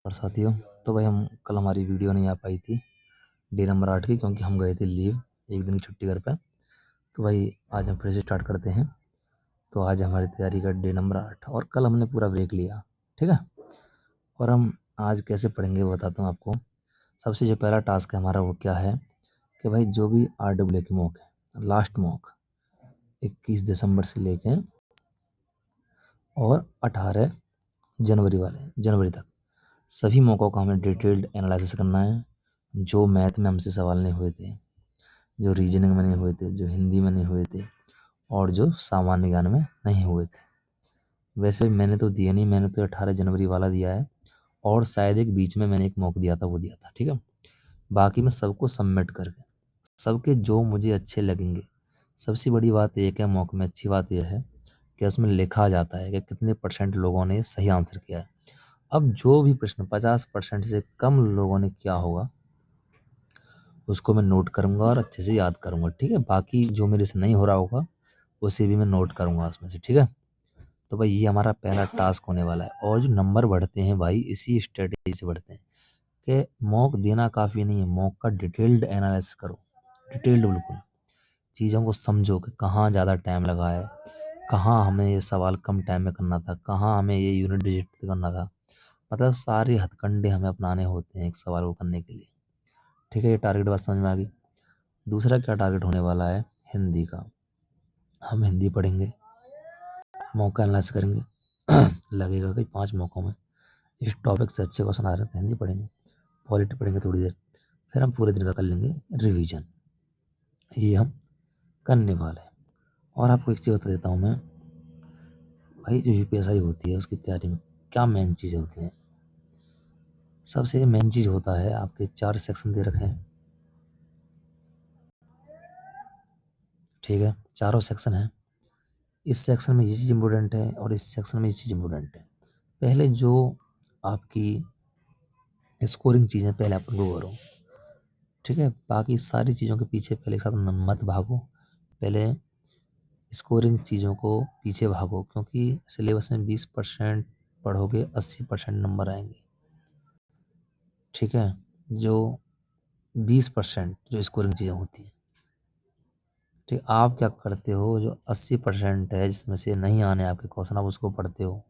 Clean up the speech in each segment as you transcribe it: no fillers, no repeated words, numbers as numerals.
और साथियों, तो भाई हम कल हमारी वीडियो नहीं आ पाई थी डे नंबर 8 की, क्योंकि हम गए थे लीव, एक दिन की छुट्टी घर पे। तो भाई आज हम फिर से स्टार्ट करते हैं। तो आज हमारी तैयारी का डे नंबर 8 और कल हमने पूरा ब्रेक लिया, ठीक है। और हम आज कैसे पढ़ेंगे वो बताता हूँ आपको। सबसे जो पहला टास्क है हमारा वो क्या है कि भाई जो भी RWA की मॉक है, लास्ट मॉक 21 दिसंबर से लेके और 18 जनवरी तक सभी मौक़ों का हमें डिटेल्ड एनालिसिस करना है। जो मैथ में हमसे सवाल नहीं हुए थे, जो रीजनिंग में नहीं हुए थे, जो हिंदी में नहीं हुए थे और जो सामान्य ज्ञान में नहीं हुए थे। वैसे मैंने तो दिए नहीं, मैंने तो 18 जनवरी वाला दिया है और शायद एक बीच में मैंने एक मॉक दिया था, वो दिया था, ठीक है। बाकी मैं सबको सबमिट करके सबके जो मुझे अच्छे लगेंगे। सबसे बड़ी बात एक है मॉक में, अच्छी बात यह है कि उसमें लिखा जाता है कि कितने % लोगों ने सही आंसर किया है। अब जो भी प्रश्न 50% से कम लोगों ने किया होगा उसको मैं नोट करूँगा और अच्छे से याद करूँगा, ठीक है। बाकी जो मेरे से नहीं हो रहा होगा उसे भी मैं नोट करूँगा उसमें से, ठीक है। तो भाई ये हमारा पहला टास्क होने वाला है। और जो नंबर बढ़ते हैं भाई इसी स्ट्रेटेजी से बढ़ते हैं कि मॉक देना काफ़ी नहीं है, मॉक का डिटेल्ड एनालिसिस करो, डिटेल्ड बिल्कुल चीज़ों को समझो कि कहाँ ज़्यादा टाइम लगा है, कहाँ हमें ये सवाल कम टाइम में करना था, कहाँ हमें ये यूनिट डिजिट करना था। मतलब सारे हथकंडे हमें अपनाने होते हैं एक सवाल को करने के लिए, ठीक है। ये टारगेट बात समझ में आ गई। दूसरा क्या टारगेट होने वाला है, हिंदी का। हम हिंदी पढ़ेंगे, मौका एनालाइज करेंगे लगेगा कि 5 मौकों में इस टॉपिक से अच्छे क्वेश्चन आ रहे हैं तो हिंदी पढ़ेंगे, पॉलिटी पढ़ेंगे थोड़ी देर, फिर हम पूरे दिन का कर लेंगे रिवीजन। ये हम करने वाले हैं। और आपको एक चीज़ बता देता हूँ मैं, भाई जो UPSI होती है उसकी तैयारी में क्या मेन चीज़ें होती हैं। सबसे मेन चीज़ होता है, आपके 4 सेक्शन दे रखे हैं, ठीक है। चारों सेक्शन हैं। इस सेक्शन में ये चीज़ इम्पोर्टेंट है और इस सेक्शन में ये चीज़ इम्पोर्टेंट है। पहले जो आपकी स्कोरिंग चीज़ें पहले आप उनको करो, ठीक है। बाकी सारी चीज़ों के पीछे पहले एक साथ मत भागो, पहले स्कोरिंग चीज़ों को पीछे भागो, क्योंकि सिलेबस में 20% पढ़ोगे 80% नंबर आएंगे, ठीक है। जो 20% जो स्कोरिंग चीज़ें होती हैं, ठीक। आप क्या करते हो, जो 80% है जिसमें से नहीं आने आपके क्वेश्चन, आप उसको पढ़ते हो,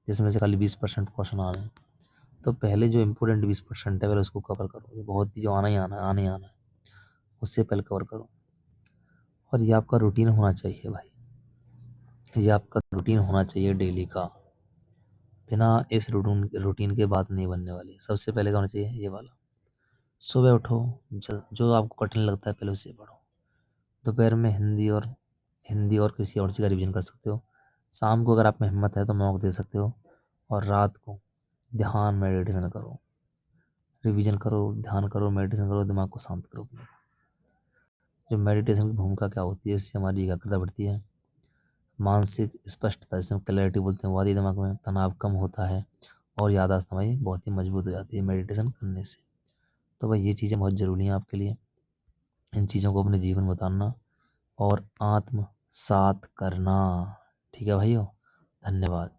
जिसमें से खाली 20% क्वेश्चन आने हैं। तो पहले जो इम्पोर्टेंट 20% है पहले उसको कवर करो, जो बहुत ही जो आना ही आना है, आने ही आना है, उससे पहले कवर करो। और ये आपका रूटीन होना चाहिए भाई, ये आपका रूटीन होना चाहिए डेली का। बिना इस रूटीन के बात नहीं बनने वाली। सबसे पहले क्या होना चाहिए, ये वाला। सुबह उठो, जो आपको कठिन लगता है पहले उसे पढ़ो। दोपहर में हिंदी और किसी और चीज़ का रिवीजन कर सकते हो। शाम को अगर आप में हिम्मत है तो मॉक दे सकते हो। और रात को ध्यान मेडिटेशन करो, रिवीजन करो, ध्यान करो, मेडिटेशन करो, दिमाग को शांत करो। जो मेडिटेशन की भूमिका क्या होती है, इससे हमारी एकाग्रता बढ़ती है, मानसिक स्पष्टता, जिसे हम क्लैरिटी बोलते हैं, वो आती है दिमाग में, तनाव कम होता है और याददाश्त हमारी बहुत ही मजबूत हो जाती है मेडिटेशन करने से। तो भाई ये चीज़ें बहुत ज़रूरी हैं आपके लिए। इन चीज़ों को अपने जीवन में उतारना और आत्मसात करना, ठीक है भाइयों। धन्यवाद।